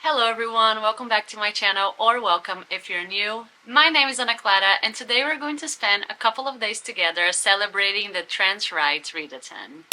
Hello everyone, welcome back to my channel, or welcome if you're new. My name is Anaclara, and today we're going to spend a couple of days together celebrating the Trans Rights Readathon.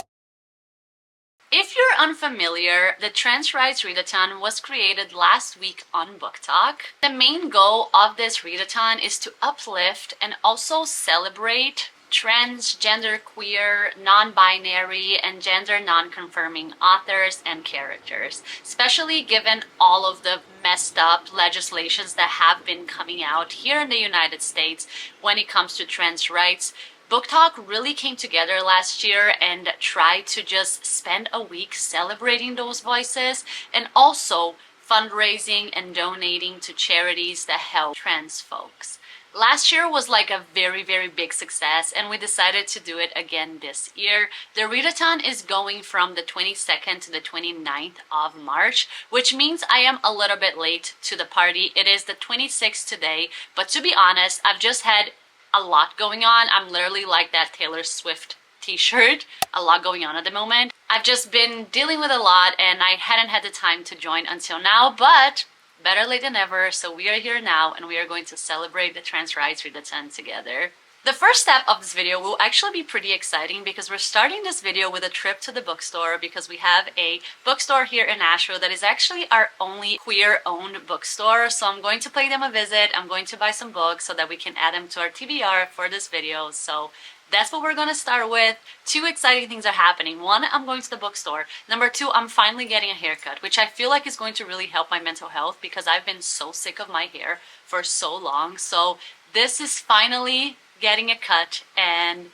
If you're unfamiliar, the Trans Rights Readathon was created last week on BookTok. The main goal of this readathon is to uplift and also celebrate transgender, queer, non-binary, and gender non-confirming authors and characters, especially given all of the messed up legislations that have been coming out here in the United States when it comes to trans rights. BookTok really came together last year and tried to just spend a week celebrating those voices and also fundraising and donating to charities that help trans folks. Last year was like a very big success, and we decided to do it again this year. The readathon is going from the 22nd to the 29th of March, which means I am a little bit late to the party. It is the 26th today, but to be honest, I've just had a lot going on. I'm literally like that Taylor Swift t-shirt, a lot going on at the moment. I've just been dealing with a lot and I hadn't had the time to join until now, but better late than never, so we are here now and we are going to celebrate the Trans Rights Readathon together. The first step of this video will actually be pretty exciting because we're starting this video with a trip to the bookstore because we have a bookstore here in Nashville that is actually our only queer-owned bookstore. So I'm going to pay them a visit. I'm going to buy some books so that we can add them to our TBR for this video. So that's what we're going to start with. Two exciting things are happening. One, I'm going to the bookstore. Number two, I'm finally getting a haircut, which I feel like is going to really help my mental health because I've been so sick of my hair for so long. So this is finally getting a cut, and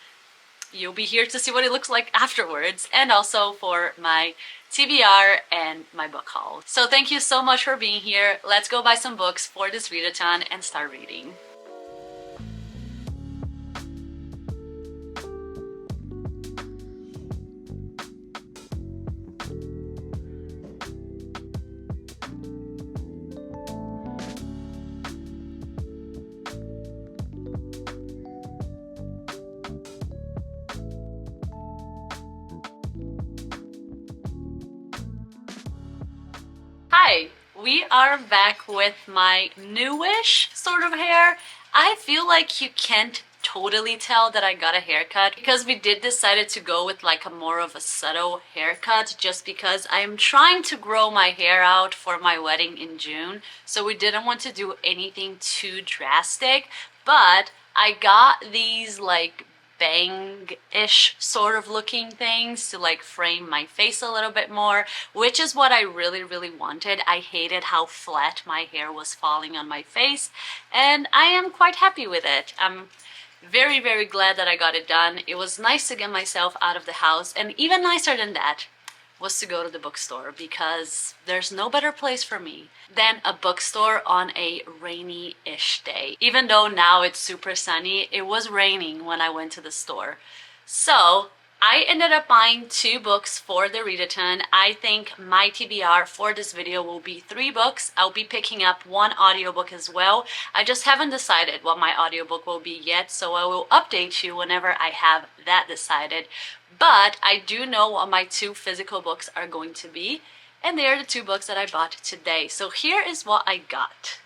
you'll be here to see what it looks like afterwards, and also for my TBR and my book haul. So thank you so much for being here. Let's go buy some books for this readathon and start reading. Hi, we are back with my newish sort of hair. I feel like you can't totally tell that I got a haircut because we did decided to go with like a more of a subtle haircut just because I am trying to grow my hair out for my wedding in June. So we didn't want to do anything too drastic, but I got these like bang-ish sort of looking things to like frame my face a little bit more, which is what I really wanted. I hated how flat my hair was falling on my face, and I am quite happy with it. I'm very glad that I got it done. It was nice to get myself out of the house, and even nicer than that was to go to the bookstore because there's no better place for me than a bookstore on a rainy-ish day. Even though now it's super sunny, it was raining when I went to the store. So I ended up buying 2 books for the readathon. I think my TBR for this video will be 3 books. I'll be picking up 1 audiobook as well. I just haven't decided what my audiobook will be yet, so I will update you whenever I have that decided. But I do know what my 2 physical books are going to be, and they are the 2 books that I bought today. So here is what I got.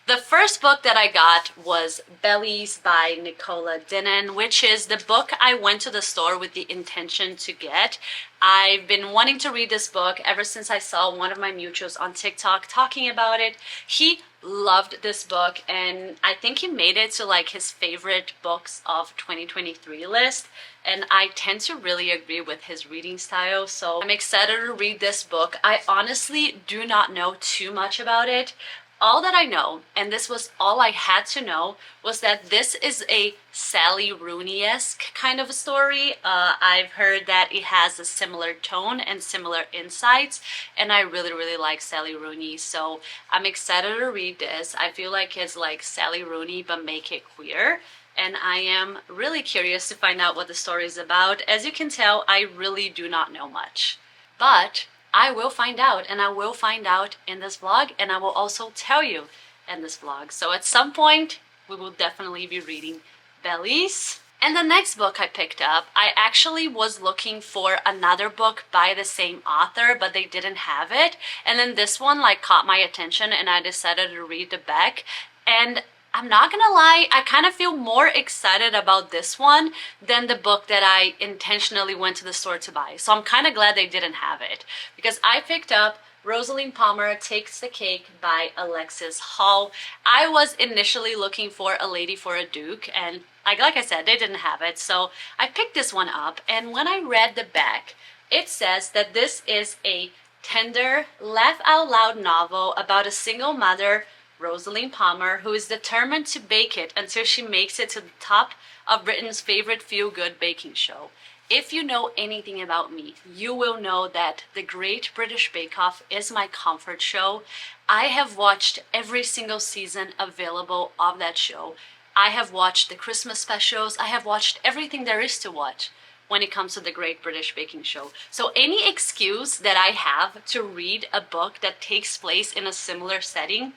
The first book that I got was Bellies by Nicola Dinan, which is the book I went to the store with the intention to get. I've been wanting to read this book ever since I saw one of my mutuals on TikTok talking about it. He loved this book, and I think he made it to like his favorite books of 2023 list. And I tend to really agree with his reading style, so I'm excited to read this book. I honestly do not know too much about it. All that I know, and this was all I had to know, was that this is a Sally Rooney-esque kind of a story. I've heard that it has a similar tone and similar insights, and I really like Sally Rooney, so I'm excited to read this. I feel like it's like Sally Rooney but make it queer, and I am really curious to find out what the story is about. As you can tell, I really do not know much, but I will find out, and I will find out in this vlog, and I will also tell you in this vlog. So at some point, we will definitely be reading Bellies. And the next book I picked up, I actually was looking for another book by the same author, but they didn't have it. And then this one like caught my attention and I decided to read the back. And I'm not gonna lie, I kind of feel more excited about this one than the book that I intentionally went to the store to buy. So I'm kind of glad they didn't have it, because I picked up Rosalind Palmer Takes the Cake by Alexis Hall. I was initially looking for A Lady for a Duke, and like I said, they didn't have it, so I picked this one up. And when I read the back, it says that this is a tender, laugh out loud novel about a single mother, Rosalind Palmer, who is determined to bake it until she makes it to the top of Britain's favorite feel-good baking show. If you know anything about me, you will know that the Great British Bake Off is my comfort show. I have watched every single season available of that show. I have watched the Christmas specials. I have watched everything there is to watch when it comes to the Great British Baking Show. So any excuse that I have to read a book that takes place in a similar setting,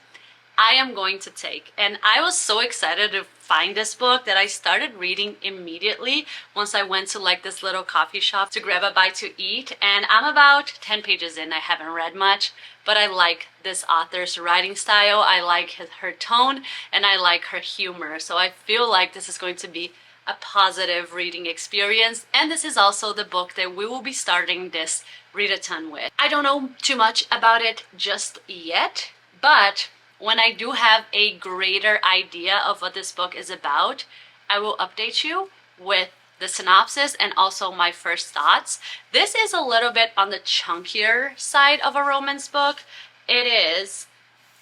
I am going to take. And I was so excited to find this book that I started reading immediately once I went to like this little coffee shop to grab a bite to eat. And I'm about 10 pages in. I haven't read much, but I like this author's writing style. I like her tone and I like her humor. So I feel like this is going to be a positive reading experience. And this is also the book that we will be starting this readathon with. I don't know too much about it just yet, but when I do have a greater idea of what this book is about, I will update you with the synopsis and also my first thoughts. This is a little bit on the chunkier side of a romance book. It is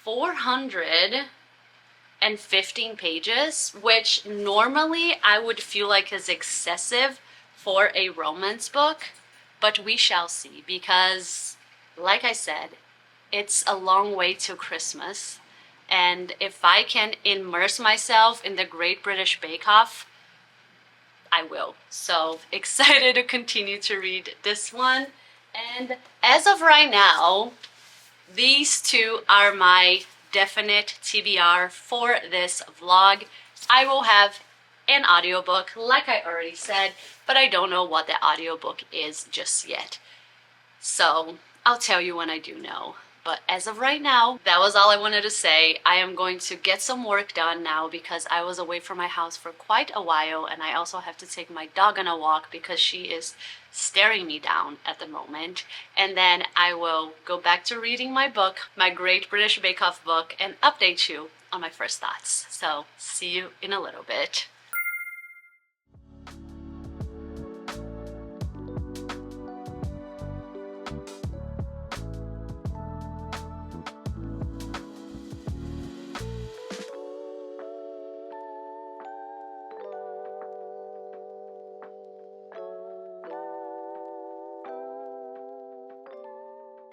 415 pages, which normally I would feel like is excessive for a romance book, but we shall see, because like I said, it's a long way till Christmas. And if I can immerse myself in the Great British Bake Off, I will. So excited to continue to read this one. And as of right now, these two are my definite TBR for this vlog. I will have an audiobook, like I already said, but I don't know what the audiobook is just yet. So I'll tell you when I do know. But as of right now, that was all I wanted to say. I am going to get some work done now because I was away from my house for quite a while, and I also have to take my dog on a walk because she is staring me down at the moment. And then I will go back to reading my book, my Great British Bake Off book, and update you on my first thoughts. So see you in a little bit.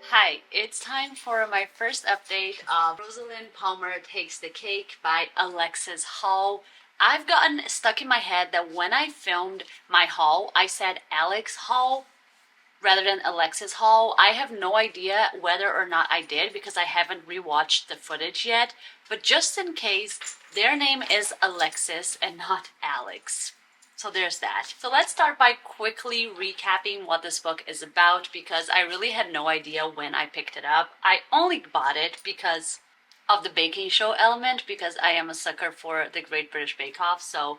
Hi, it's time for my first update of Rosalind Palmer Takes the Cake by Alexis Hall. I've gotten stuck in my head that when I filmed my haul, I said Alex Hall rather than Alexis Hall. I have no idea whether or not I did because I haven't rewatched the footage yet, but just in case, their name is Alexis and not Alex. So there's that. So let's start by quickly recapping what this book is about, because I really had no idea when I picked it up. I only bought it because of the baking show element, because I am a sucker for the Great British Bake Off. So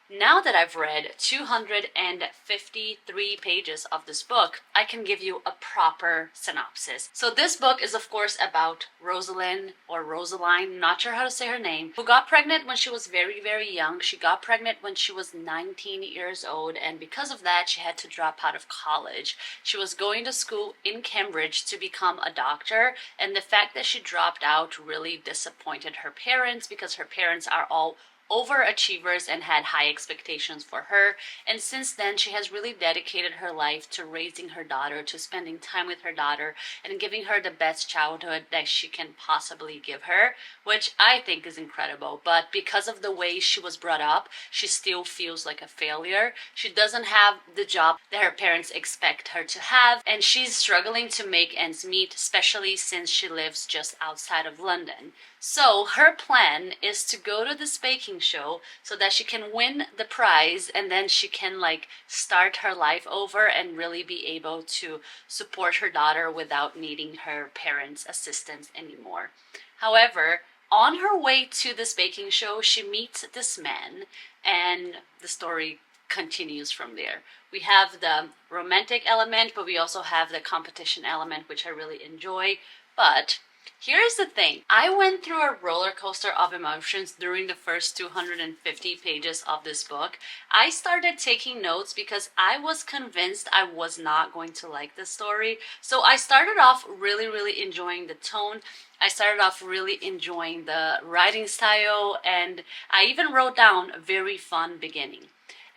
now that I've read 253 pages of this book, I can give you a proper synopsis. So this book is of course about Rosalind, or Rosaline, not sure how to say her name, who got pregnant when she was very, very young. She got pregnant when she was 19 years old, and because of that, she had to drop out of college. She was going to school in Cambridge to become a doctor, and the fact that she dropped out really disappointed her parents, because her parents are all overachievers and had high expectations for her. And since then, she has really dedicated her life to raising her daughter, to spending time with her daughter, and giving her the best childhood that she can possibly give her, which I think is incredible. But because of the way she was brought up, she still feels like a failure. She doesn't have the job that her parents expect her to have, and she's struggling to make ends meet, especially since she lives just outside of London. So her plan is to go to this baking baking show so that she can win the prize, and then she can like start her life over and really be able to support her daughter without needing her parents' assistance anymore. However, on her way to this baking show, she meets this man, and the story continues from there. We have the romantic element, but we also have the competition element, which I really enjoy. But here's the thing. I went through a roller coaster of emotions during the first 250 pages of this book. I started taking notes because I was convinced I was not going to like this story. So I started off really enjoying the tone. I started off really enjoying the writing style, and I even wrote down a very fun beginning.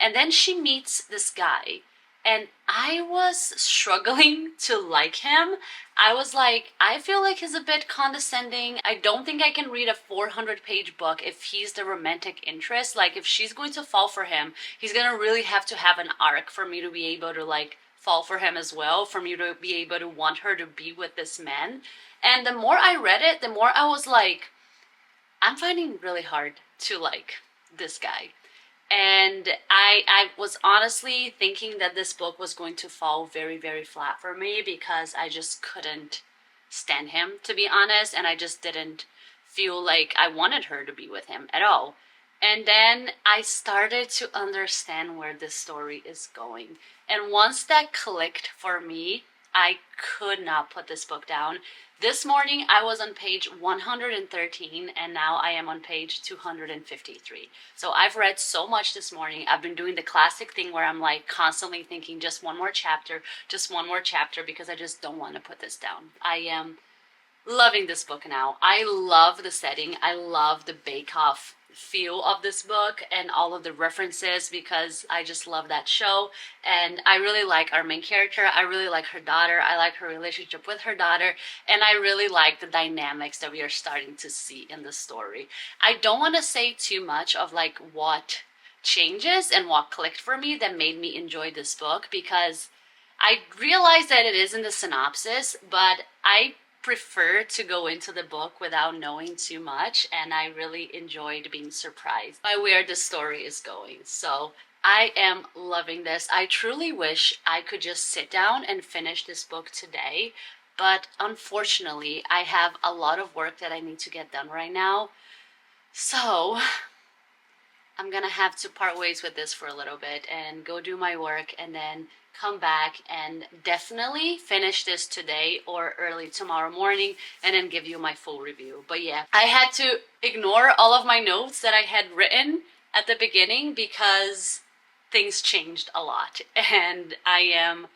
And then she meets this guy, and I was struggling to like him. I was like, I feel like he's a bit condescending. I don't think I can read a 400-page book if he's the romantic interest. Like, if she's going to fall for him, he's gonna really have to have an arc for me to be able to like fall for him as well, for me to be able to want her to be with this man. And the more I read it, the more I was like, I'm finding it really hard to like this guy. And I was honestly thinking that this book was going to fall very flat for me because I just couldn't stand him, to be honest, and I just didn't feel like I wanted her to be with him at all. And then I started to understand where this story is going. And once that clicked for me, I could not put this book down. This morning I was on page 113, and now I am on page 253. So I've read so much this morning. I've been doing the classic thing where I'm like constantly thinking just one more chapter, because I just don't want to put this down. I am loving this book now. I love the setting. I love the Bake Off feel of this book and all of the references, because I just love that show. And I really like our main character. I really like her daughter. I like her relationship with her daughter. And I really like the dynamics that we are starting to see in the story. I don't want to say too much of like what changes and what clicked for me that made me enjoy this book, because I realize that it is in the synopsis, but I prefer to go into the book without knowing too much, and I really enjoyed being surprised by where the story is going. So I am loving this. I truly wish I could just sit down and finish this book today, but unfortunately I have a lot of work that I need to get done right now. So I'm gonna have to part ways with this for a little bit and go do my work, and then come back and definitely finish this today or early tomorrow morning, and then give you my full review. But yeah, I had to ignore all of my notes that I had written at the beginning because things changed a lot, and I am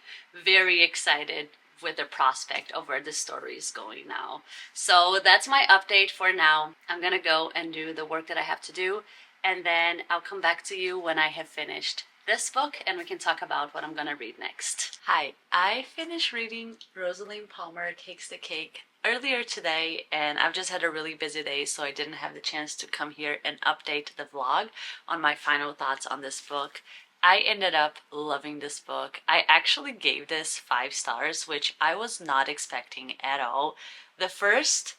very excited with the prospect of where this story is going now. So that's my update for now. I'm gonna go and do the work that I have to do, and then I'll come back to you when I have finished this book, and we can talk about what I'm gonna read next. Hi, I finished reading Rosalind Palmer Takes the Cake earlier today, and I've just had a really busy day, so I didn't have the chance to come here and update the vlog on my final thoughts on this book. I ended up loving this book. I actually gave this 5 stars, which I was not expecting at all. The first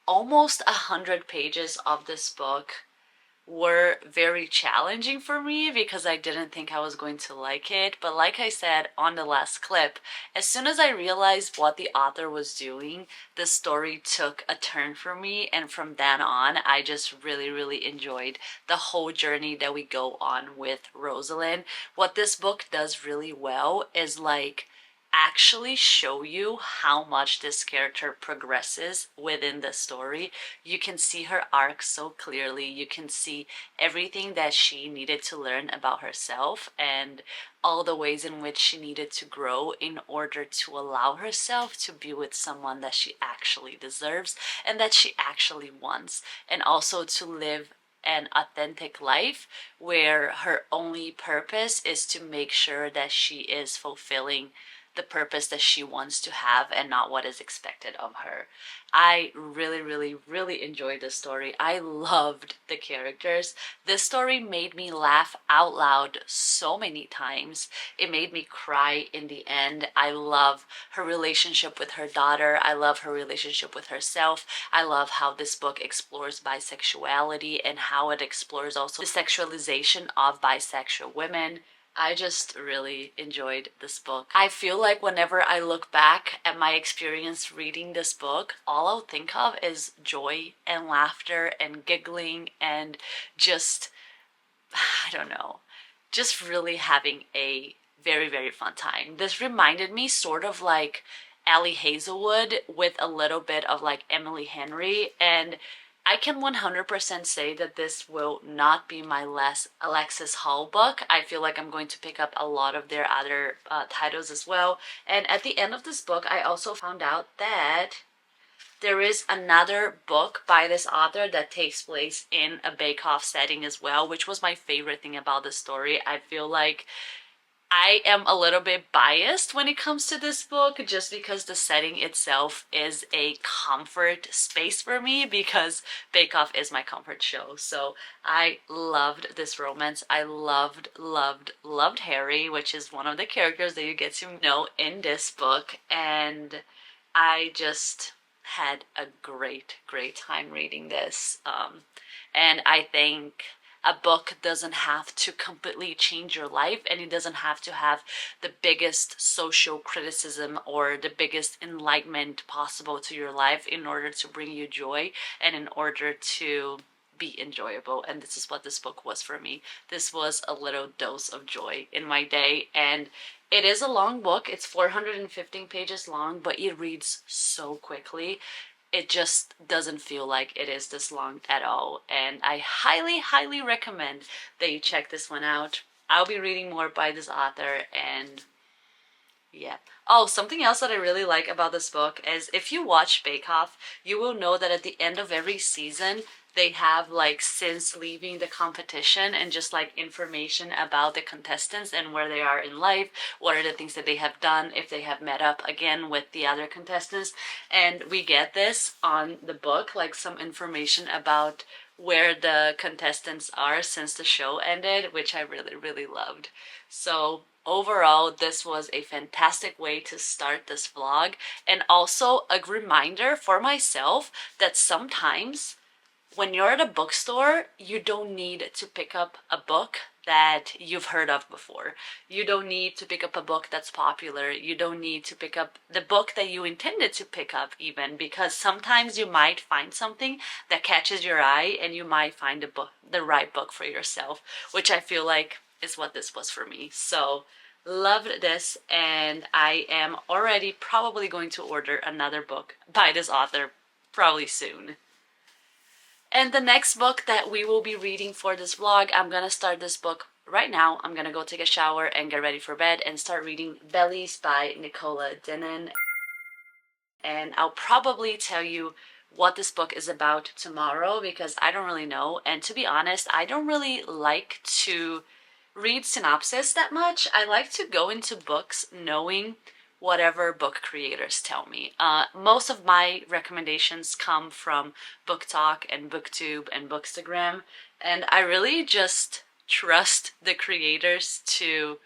almost 100 pages of this book were very challenging for me because I didn't think I was going to like it. But like I said on the last clip, as soon as I realized what the author was doing, the story took a turn for me, and from then on I just really enjoyed the whole journey that we go on with Rosalind. What this book does really well is like actually show you how much this character progresses within the story. You can see her arc so clearly. You can see everything that she needed to learn about herself and all the ways in which she needed to grow in order to allow herself to be with someone that she actually deserves and that she actually wants, and also to live an authentic life where her only purpose is to make sure that she is fulfilling the purpose that she wants to have and not what is expected of her. I really, really, really enjoyed this story. I loved the characters. This story made me laugh out loud so many times. It made me cry in the end. I love her relationship with her daughter. I love her relationship with herself. I love how this book explores bisexuality and how it explores also the sexualization of bisexual women. I just really enjoyed this book. I feel like whenever I look back at my experience reading this book, all I'll think of is joy and laughter and giggling and just, I don't know, just really having a very, very fun time. This reminded me sort of like Ali Hazelwood with a little bit of like Emily Henry, and I can 100% say that this will not be my last Alexis Hall book. I feel like I'm going to pick up a lot of their other titles as well. And at the end of this book, I also found out that there is another book by this author that takes place in a bake-off setting as well, which was my favorite thing about the story. I feel like I am a little bit biased when it comes to this book just because the setting itself is a comfort space for me because Bake Off is my comfort show. So I loved this romance. I loved, loved, loved Harry, which is one of the characters that you get to know in this book. And I just had a great, great time reading this. And I think a book doesn't have to completely change your life, and it doesn't have to have the biggest social criticism or the biggest enlightenment possible to your life in order to bring you joy and in order to be enjoyable. And this is what this book was for me. This was a little dose of joy in my day, and it is a long book. It's 415 pages long, but it reads so quickly. It just doesn't feel like it is this long at all. And I highly, highly recommend that you check this one out. I'll be reading more by this author, and yeah. Oh, something else that I really like about this book is if you watch Bake Off, you will know that at the end of every season, they have like since leaving the competition and just like information about the contestants and where they are in life, what are the things that they have done, if they have met up again with the other contestants. And we get this on the book, like some information about where the contestants are since the show ended, which I really, really loved. So overall, this was a fantastic way to start this vlog, and also a reminder for myself that sometimes when you're at a bookstore, you don't need to pick up a book that you've heard of before. You don't need to pick up a book that's popular. You don't need to pick up the book that you intended to pick up even, because sometimes you might find something that catches your eye and you might find the right book for yourself, which I feel like is what this was for me. So loved this, and I am already probably going to order another book by this author probably soon. And the next book that we will be reading for this vlog, I'm gonna start this book right now. I'm gonna go take a shower and get ready for bed and start reading Bellies by Nicola Dennon. And I'll probably tell you what this book is about tomorrow because I don't really know. And to be honest, I don't really like to read synopsis that much. I like to go into books knowing whatever book creators tell me. Most of my recommendations come from BookTok and BookTube and Bookstagram, and I really just trust the creators to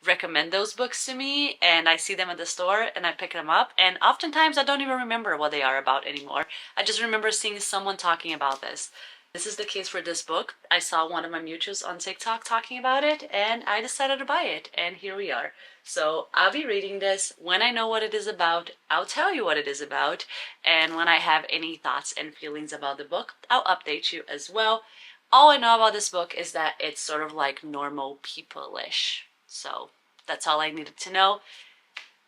recommend those books to me, and I see them at the store and I pick them up, and oftentimes I don't even remember what they are about anymore. I just remember seeing someone talking about this. This is the case for this book. I saw one of my mutuals on TikTok talking about it, and I decided to buy it, and here we are. So I'll be reading this. When I know what it is about, I'll tell you what it is about, and when I have any thoughts and feelings about the book, I'll update you as well. All I know about this book is that it's sort of like normal people-ish. So that's all I needed to know.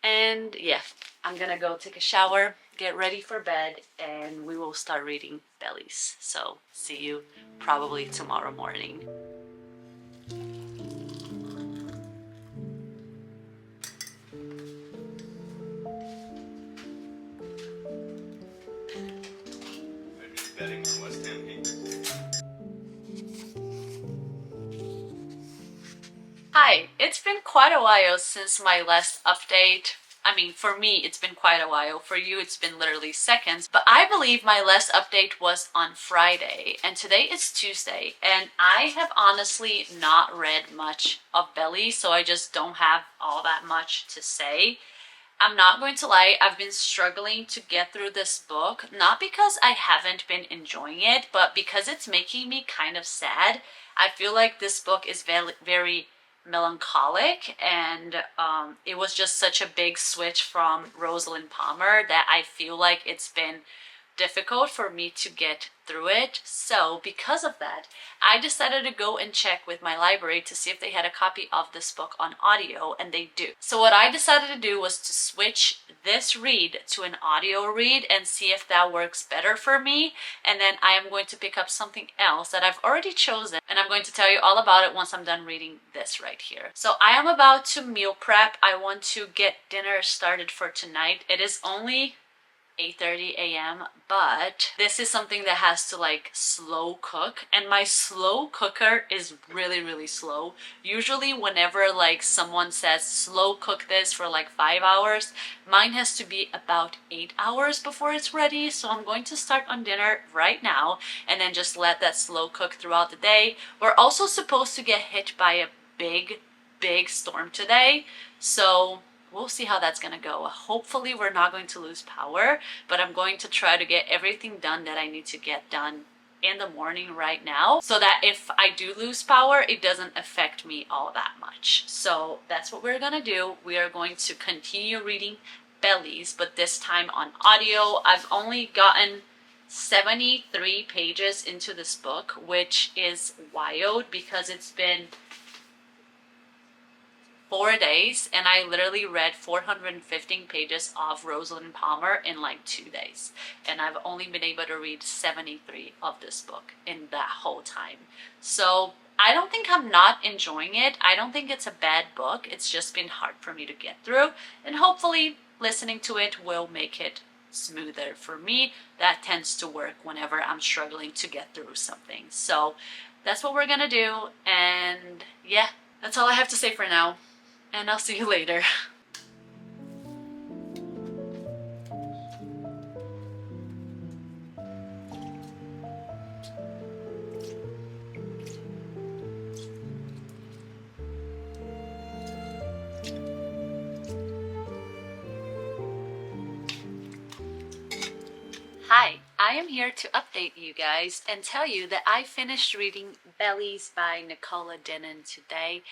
And yeah, I'm gonna go take a shower, get ready for bed, and we will start reading Bellies. So see you probably tomorrow morning. Betting on West Ham games. Hi, it's been quite a while since my last update. I mean, for me, it's been quite a while. For you, it's been literally seconds. But I believe my last update was on Friday, and today is Tuesday. And I have honestly not read much of Belly, so I just don't have all that much to say. I'm not going to lie, I've been struggling to get through this book, not because I haven't been enjoying it, but because it's making me kind of sad. I feel like this book is very, very melancholic, and it was just such a big switch from Rosalind Palmer that I feel like it's been difficult for me to get through it. So because of that, I decided to go and check with my library to see if they had a copy of this book on audio, and they do. So what I decided to do was to switch this read to an audio read and see if that works better for me. And then I am going to pick up something else that I've already chosen, and I'm going to tell you all about it once I'm done reading this right here. So I am about to meal prep. I want to get dinner started for tonight. It is only 8:30 a.m. but this is something that has to like slow cook, and my slow cooker is really, really slow. Usually whenever like someone says slow cook this for like 5 hours, mine has to be about 8 hours before it's ready. So I'm going to start on dinner right now and then just let that slow cook throughout the day. We're also supposed to get hit by a big storm today, so we'll see how that's gonna go. Hopefully we're not going to lose power, but I'm going to try to get everything done that I need to get done in the morning right now, so that if I do lose power, it doesn't affect me all that much. So that's what we're gonna do. We are going to continue reading Bellies, but this time on audio. I've only gotten 73 pages into this book, which is wild because it's been 4 days and I literally read 415 pages of Rosalind Palmer in like 2 days, and I've only been able to read 73 of this book in that whole time. So I don't think I'm not enjoying it. I don't think it's a bad book. It's just been hard for me to get through, and hopefully listening to it will make it smoother for me. That tends to work whenever I'm struggling to get through something. So that's what we're gonna do, and yeah, that's all I have to say for now. And I'll see you later. Hi, I am here to update you guys and tell you that I finished reading Bellies by Nicola Dennon today.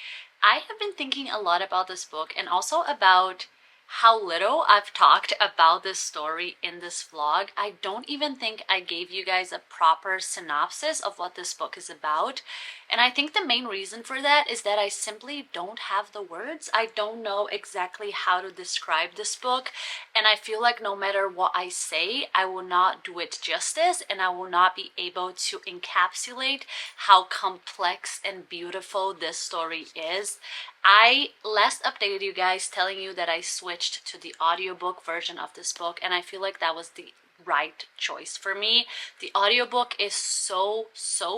I have been thinking a lot about this book and also about how little I've talked about this story in this vlog. I don't even think I gave you guys a proper synopsis of what this book is about. And I think the main reason for that is that I simply don't have the words. I don't know exactly how to describe this book. And I feel like no matter what I say, I will not do it justice, and I will not be able to encapsulate how complex and beautiful this story is. I last updated you guys telling you that I switched to the audiobook version of this book, and I feel like that was the right choice for me. The audiobook is so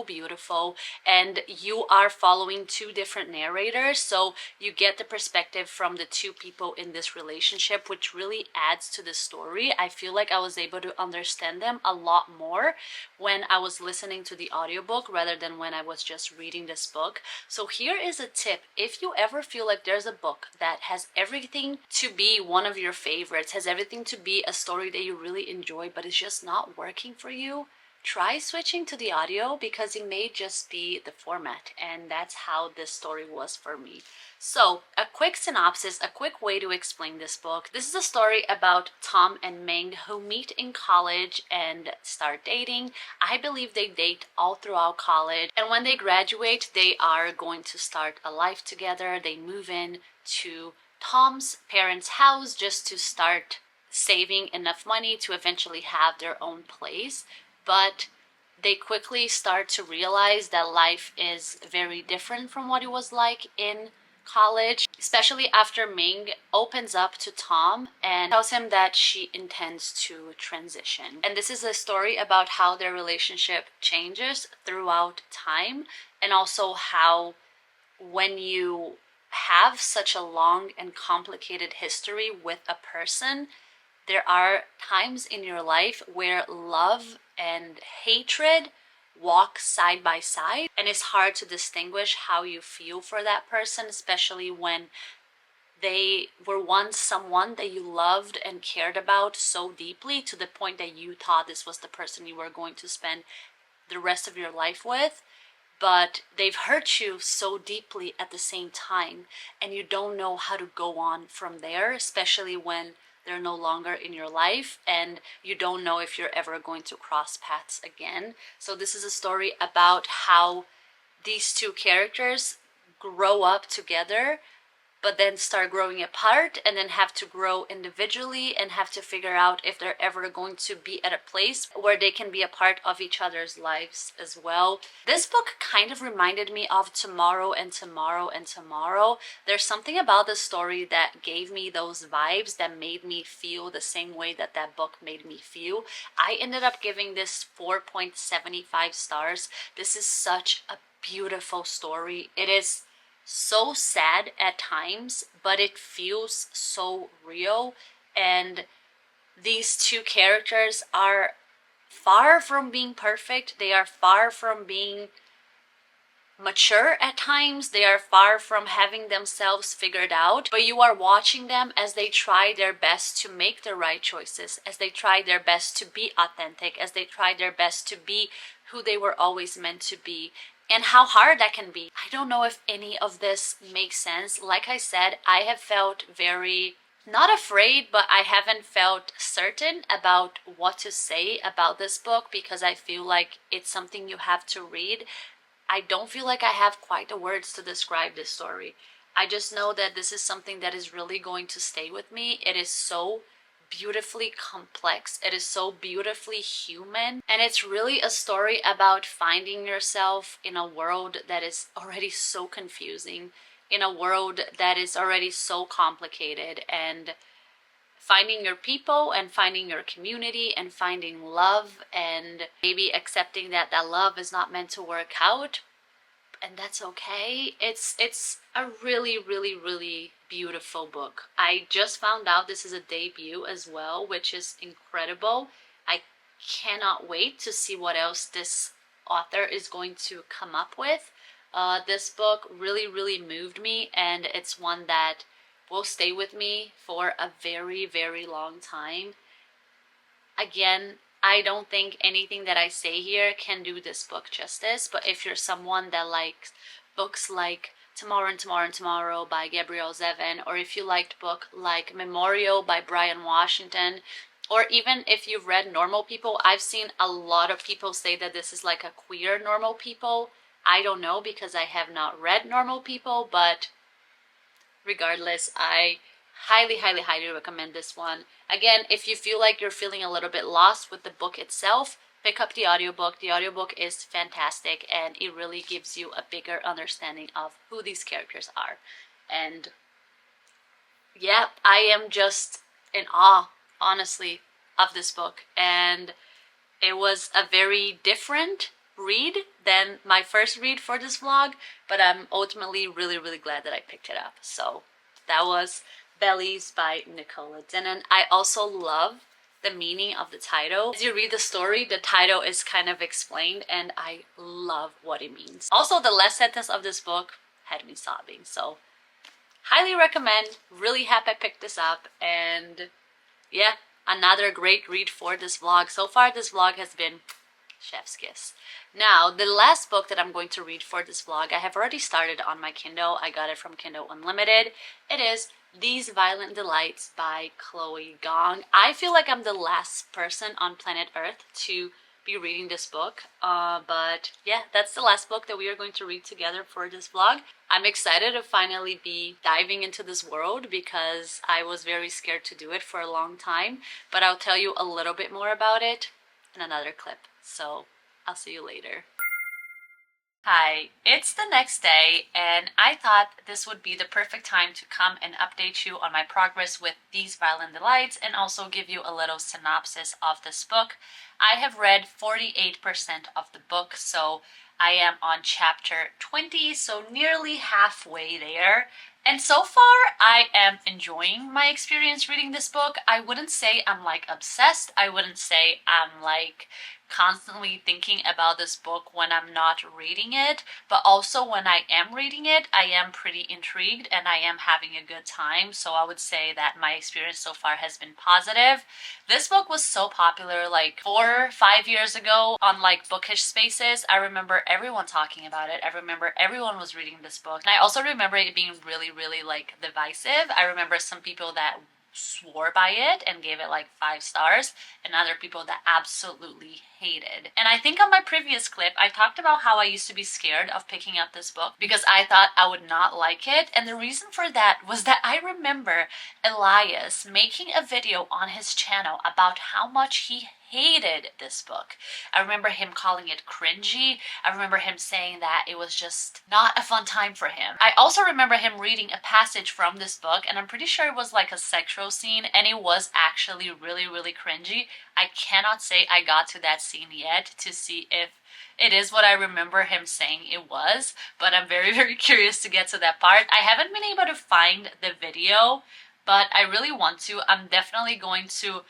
beautiful, and you are following two different narrators, so you get the perspective from the two people in this relationship, which really adds to the story. I feel like I was able to understand them a lot more when I was listening to the audiobook rather than when I was just reading this book. So here is a tip: if you ever feel like there's a book that has everything to be one of your favorites, has everything to be a story that you really enjoy, but it's just not working for you, try switching to the audio, because it may just be the format, and that's how this story was for me. So a quick synopsis, a quick way to explain this book. This is a story about Tom and Ming who meet in college and start dating. I believe they date all throughout college, and when they graduate, they are going to start a life together. They move in to Tom's parents' house just to start saving enough money to eventually have their own place. But they quickly start to realize that life is very different from what it was like in college, especially after Ming opens up to Tom and tells him that she intends to transition. And this is a story about how their relationship changes throughout time, and also how when you have such a long and complicated history with a person, there are times in your life where love and hatred walk side by side, and it's hard to distinguish how you feel for that person, especially when they were once someone that you loved and cared about so deeply to the point that you thought this was the person you were going to spend the rest of your life with, but they've hurt you so deeply at the same time, and you don't know how to go on from there, especially when they're no longer in your life and you don't know if you're ever going to cross paths again. So this is a story about how these two characters grow up together, but then start growing apart and then have to grow individually and have to figure out if they're ever going to be at a place where they can be a part of each other's lives as well. This book kind of reminded me of Tomorrow and Tomorrow and Tomorrow. There's something about the story that gave me those vibes, that made me feel the same way that that book made me feel. I ended up giving this 4.75 stars. This is such a beautiful story. It is so sad at times, but it feels so real. And these two characters are far from being perfect. They are far from being mature at times. They are far from having themselves figured out, but you are watching them as they try their best to make the right choices, as they try their best to be authentic, as they try their best to be who they were always meant to be. And how hard that can be. I don't know if any of this makes sense. Like I said, I have felt very, not afraid, but I haven't felt certain about what to say about this book because I feel like it's something you have to read. I don't feel like I have quite the words to describe this story. I just know that this is something that is really going to stay with me. It is so beautifully complex. It is so beautifully human. And it's really a story about finding yourself in a world that is already so confusing, in a world that is already so complicated, and finding your people and finding your community and finding love, and maybe accepting that that love is not meant to work out, and that's okay. It's a really, really, really beautiful book. I just found out this is a debut as well, which is incredible. I cannot wait to see what else this author is going to come up with. This book really, really moved me, and it's one that will stay with me for a very, very long time. Again, I don't think anything that I say here can do this book justice, but if you're someone that likes books like Tomorrow and Tomorrow and Tomorrow by Gabrielle Zevin, or if you liked book like Memorial by Brian Washington, or even if you've read Normal People, I've seen a lot of people say that this is like a queer Normal People. I don't know because I have not read Normal People, but regardless, I highly, highly, highly recommend this one. Again, if you feel like you're feeling a little bit lost with the book itself, pick up the audiobook. The audiobook is fantastic, and it really gives you a bigger understanding of who these characters are. And yeah, I am just in awe, honestly, of this book. And it was a very different read than my first read for this vlog, but I'm ultimately really, really glad that I picked it up. So that was Bellies by Nicola Dennon. I also love the meaning of the title. As you read the story, the title is kind of explained, and I love what it means. Also, the last sentence of this book had me sobbing, so highly recommend. Really happy I picked this up, and yeah, another great read for this vlog. So far, this vlog has been chef's kiss. Now, the last book that I'm going to read for this vlog, I have already started on my Kindle. I got it from Kindle Unlimited. It is These Violent Delights by Chloe Gong. I feel like I'm the last person on planet Earth to be reading this book, but yeah, that's the last book that we are going to read together for this vlog. I'm excited to finally be diving into this world because I was very scared to do it for a long time, but I'll tell you a little bit more about it in another clip. So I'll see you later. Hi, it's the next day, and I thought this would be the perfect time to come and update you on my progress with These Violent Delights and also give you a little synopsis of this book. I have read 48% of the book, so I am on chapter 20, so nearly halfway there. And so far, I am enjoying my experience reading this book. I wouldn't say I'm like obsessed. I wouldn't say I'm like constantly thinking about this book when I'm not reading it, but also when I am reading it, I am pretty intrigued and I am having a good time. So I would say that my experience so far has been positive. This book was so popular like 4 or 5 years ago on like bookish spaces. I remember everyone talking about it. I remember everyone was reading this book. And I also remember it being really like divisive. I remember some people that swore by it and gave it like 5 stars, and other people that absolutely hated. And I think on my previous clip I talked about how I used to be scared of picking up this book because I thought I would not like it, and the reason for that was that I remember Elias making a video on his channel about how much he hated this book. I remember him calling it cringy. I remember him saying that it was just not a fun time for him. I also remember him reading a passage from this book, and I'm pretty sure it was like a sexual scene, and it was actually really cringy. I cannot say I got to that scene yet to see if it is what I remember him saying it was, but I'm very curious to get to that part. I haven't been able to find the video, but I really want to. I'm definitely going to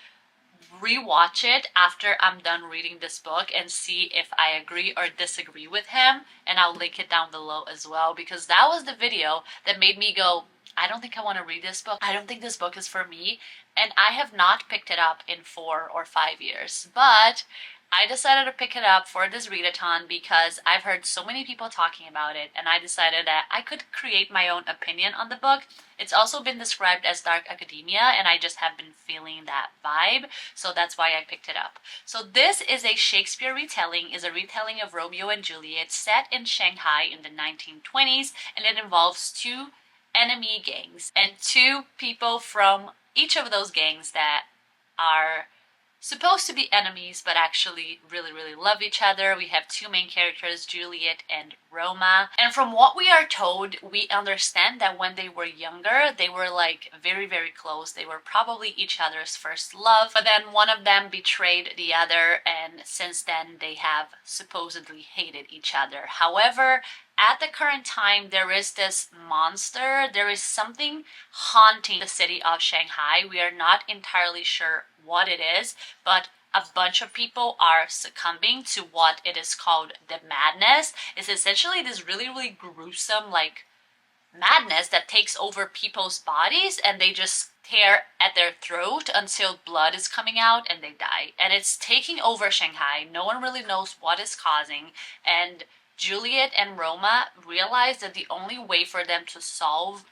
rewatch it after I'm done reading this book and see if I agree or disagree with him, and I'll link it down below as well, because that was the video that made me go, I don't think I want to read this book. I don't think this book is for me, and I have not picked it up in 4 or 5 years, but I decided to pick it up for this readathon because I've heard so many people talking about it, and I decided that I could create my own opinion on the book. It's also been described as dark academia, and I just have been feeling that vibe, so that's why I picked it up. So this is a Shakespeare retelling, is a retelling of Romeo and Juliet set in Shanghai in the 1920s, and it involves two enemy gangs and two people from each of those gangs that are supposed to be enemies but actually really love each other. We have two main characters, Juliet and Roma, and from what we are told, we understand that when they were younger they were like very close. They were probably each other's first love, but then one of them betrayed the other, and since then they have supposedly hated each other. However, at the current time, there is this monster. There is something haunting the city of Shanghai. We are not entirely sure what it is, but a bunch of people are succumbing to what it is called the madness. It's essentially this really gruesome like madness that takes over people's bodies, and they just tear at their throat until blood is coming out and they die. And it's taking over Shanghai. No one really knows what is causing, and Juliet and Roma realize that the only way for them to solve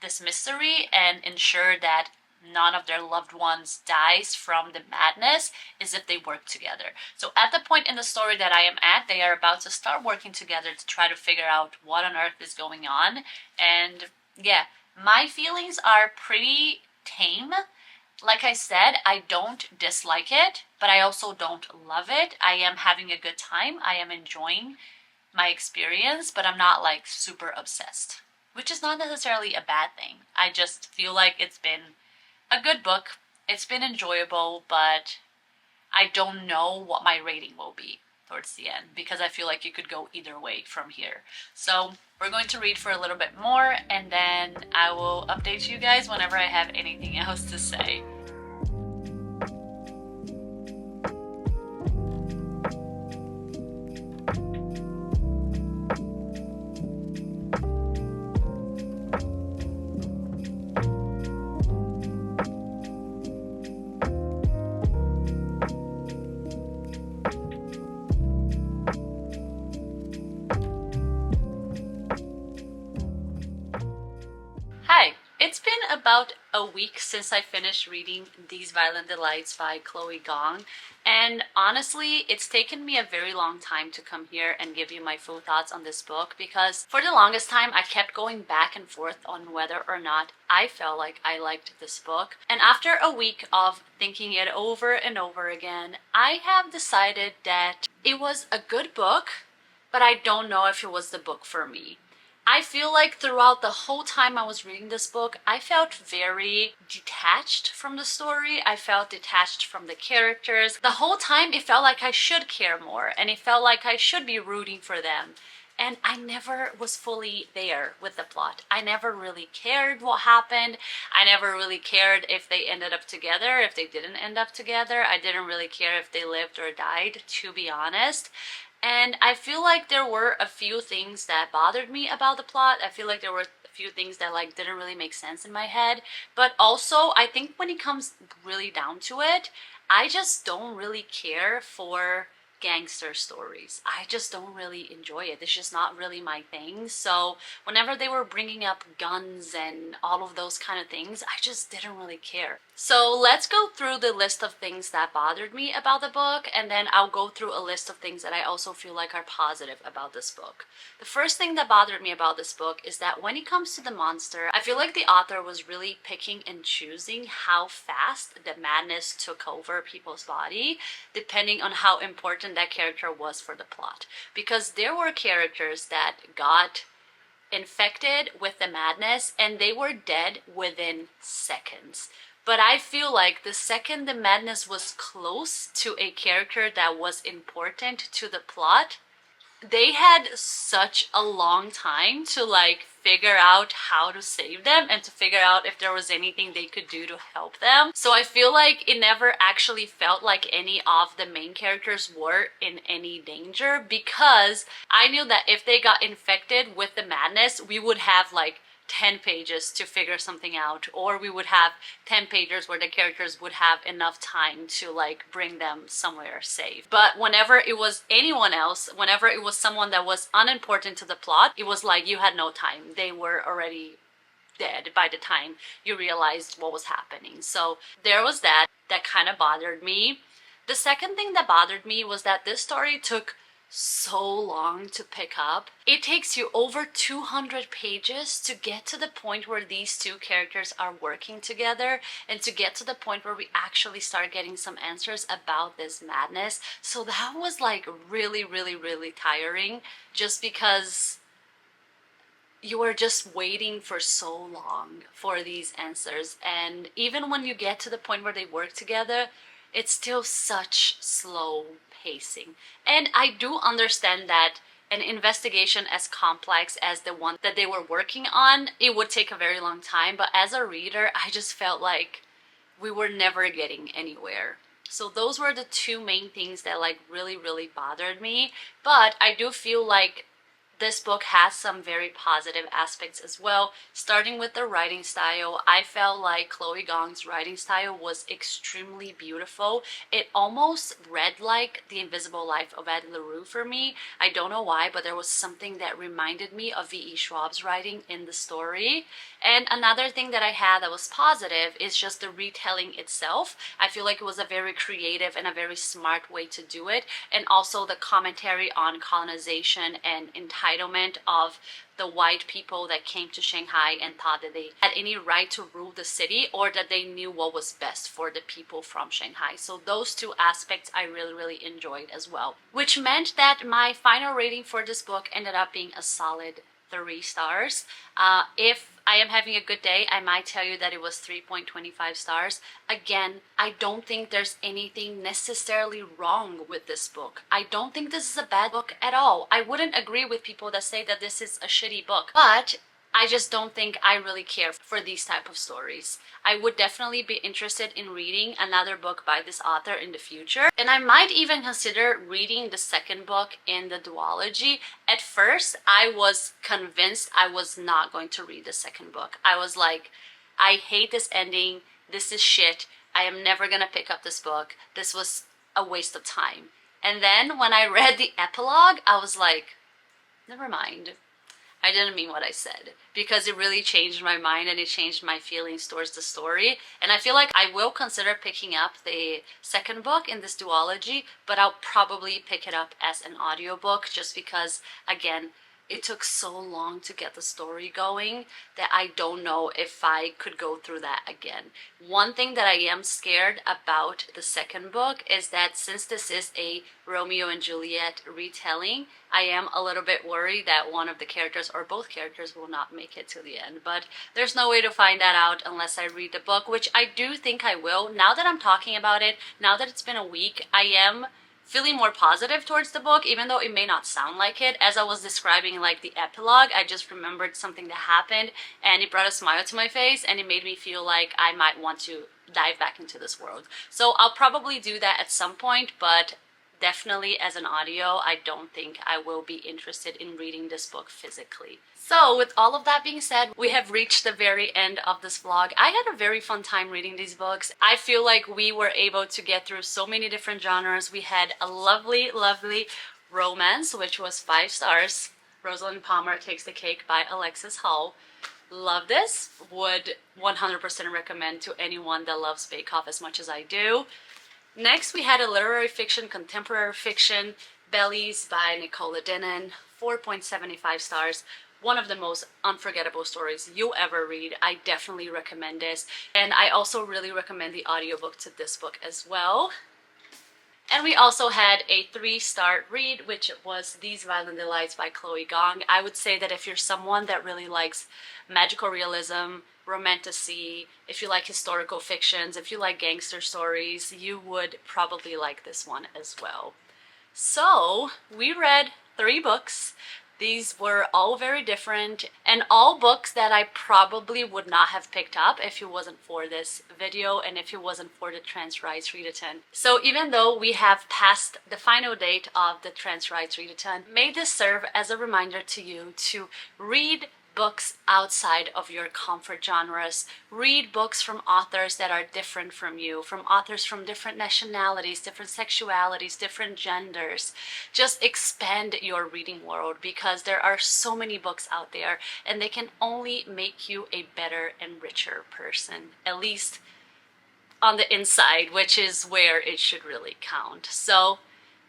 this mystery and ensure that none of their loved ones dies from the madness is if they work together. So at the point in the story that I am at, they are about to start working together to try to figure out what on earth is going on. And yeah, my feelings are pretty tame. Like I said, I don't dislike it, but I also don't love it. I am having a good time. I am enjoying my experience, but I'm not like super obsessed, which is not necessarily a bad thing. I just feel like it's been a good book. It's been enjoyable, but I don't know what my rating will be towards the end because I feel like you could go either way from here. So we're going to read for a little bit more, and then I will update you guys whenever I have anything else to say. Hi, it's been about a week since I finished reading These Violent Delights by Chloe Gong, and honestly, it's taken me a very long time to come here and give you my full thoughts on this book because for the longest time I kept going back and forth on whether or not I felt like I liked this book. And after a week of thinking it over and over again, I have decided that it was a good book, but I don't know if it was the book for me. I feel like throughout the whole time I was reading this book, I felt very detached from the story. I felt detached from the characters. The whole time it felt like I should care more, and it felt like I should be rooting for them. and I never was fully there with the plot. I never really cared what happened. I never really cared if they ended up together, if they didn't end up together. I didn't really care if they lived or died, to be honest. And I feel like there were a few things that bothered me about the plot. I feel like there were a few things that like didn't really make sense in my head. But also, I think when it comes really down to it, I just don't really care for gangster stories. I just don't really enjoy it. It's just not really my thing. So whenever they were bringing up guns and all of those kind of things, I just didn't really care. So let's go through the list of things that bothered me about the book, and then I'll go through a list of things that I also feel like are positive about this book. The first thing that bothered me about this book is that when it comes to the monster, I feel like the author was really picking and choosing how fast the madness took over people's body, depending on how important that character was for the plot. Because there were characters that got infected with the madness and they were dead within seconds. But I feel like the second the madness was close to a character that was important to the plot, they had such a long time to like figure out how to save them and to figure out if there was anything they could do to help them. So I feel like it never actually felt like any of the main characters were in any danger, because I knew that if they got infected with the madness, we would have like 10 pages to figure something out, or we would have 10 pages where the characters would have enough time to like bring them somewhere safe. But whenever it was anyone else, whenever it was someone that was unimportant to the plot, it was like you had no time. They were already dead by the time you realized what was happening. So there was that kind of bothered me. The second thing that bothered me was that this story took so long to pick up. It takes you over 200 pages to get to the point where these two characters are working together and to get to the point where we actually start getting some answers about this madness. So that was like really, really, really tiring, just because you are just waiting for so long for these answers. And even when you get to the point where they work together, it's still such slow pacing. And I do understand that an investigation as complex as the one that they were working on, it would take a very long time. But as a reader, I just felt like we were never getting anywhere. So those were the two main things that like really, really bothered me. But I do feel like this book has some very positive aspects as well. Starting with the writing style, I felt like Chloe Gong's writing style was extremely beautiful. It almost read like The Invisible Life of Addie LaRue for me. I don't know why, but there was something that reminded me of V.E. Schwab's writing in the story. And another thing that I had that was positive is just the retelling itself. I feel like it was a very creative and a very smart way to do it. And also the commentary on colonization and entitlement of the white people that came to Shanghai and thought that they had any right to rule the city, or that they knew what was best for the people from Shanghai. So those two aspects I really, really enjoyed as well. Which meant that my final rating for this book ended up being a solid 3 stars. If I am having a good day, I might tell you that it was 3.25 stars. Again, I don't think there's anything necessarily wrong with this book. I don't think this is a bad book at all. I wouldn't agree with people that say that this is a shitty book, but I just don't think I really care for these type of stories. I would definitely be interested in reading another book by this author in the future. And I might even consider reading the second book in the duology. At first, I was convinced I was not going to read the second book. I was like, I hate this ending. This is shit. I am never gonna pick up this book. This was a waste of time. And then when I read the epilogue, I was like, never mind. I didn't mean what I said, because it really changed my mind and it changed my feelings towards the story. And I feel like I will consider picking up the second book in this duology, but I'll probably pick it up as an audiobook, just because, again, it took so long to get the story going that I don't know if I could go through that again. One thing that I am scared about the second book is that since this is a Romeo and Juliet retelling, I am a little bit worried that one of the characters or both characters will not make it to the end. But there's no way to find that out unless I read the book, which I do think I will. Now that I'm talking about it, now that it's been a week, I am feeling more positive towards the book, even though it may not sound like it. As I was describing like the epilogue, I just remembered something that happened and it brought a smile to my face and it made me feel like I might want to dive back into this world. So I'll probably do that at some point, but definitely as an audio, I don't think I will be interested in reading this book physically. So with all of that being said, we have reached the very end of this vlog. I had a very fun time reading these books. I feel like we were able to get through so many different genres. We had a lovely, lovely romance, which was 5 stars. Rosalind Palmer Takes the Cake by Alexis Hall. Love this. Would 100% recommend to anyone that loves Bake Off as much as I do. Next, we had a literary fiction, contemporary fiction, Bellies by Nicola Dennon, 4.75 stars. One of the most unforgettable stories you'll ever read. I definitely recommend this. And I also really recommend the audiobook to this book as well. And we also had a 3-star read, which was These Violent Delights by Chloe Gong. I would say that if you're someone that really likes magical realism, romantasy, if you like historical fictions, if you like gangster stories, you would probably like this one as well. So we read 3 books. These were all very different and all books that I probably would not have picked up if it wasn't for this video and if it wasn't for the Trans Rights Readathon. So even though we have passed the final date of the Trans Rights Readathon, may this serve as a reminder to you to read books outside of your comfort genres. Read books from authors that are different from you, from authors from different nationalities, different sexualities, different genders. Just expand your reading world because there are so many books out there and they can only make you a better and richer person, at least on the inside, which is where it should really count. So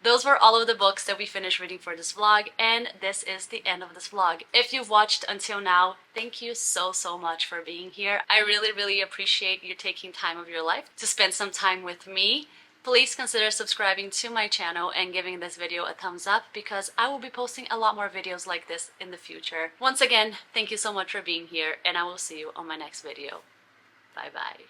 those were all of the books that we finished reading for this vlog, and this is the end of this vlog. If you've watched until now, thank you so much for being here. I really appreciate you taking time of your life to spend some time with me. Please consider subscribing to my channel and giving this video a thumbs up because I will be posting a lot more videos like this in the future. Once again, thank you so much for being here, and I will see you on my next video. Bye bye.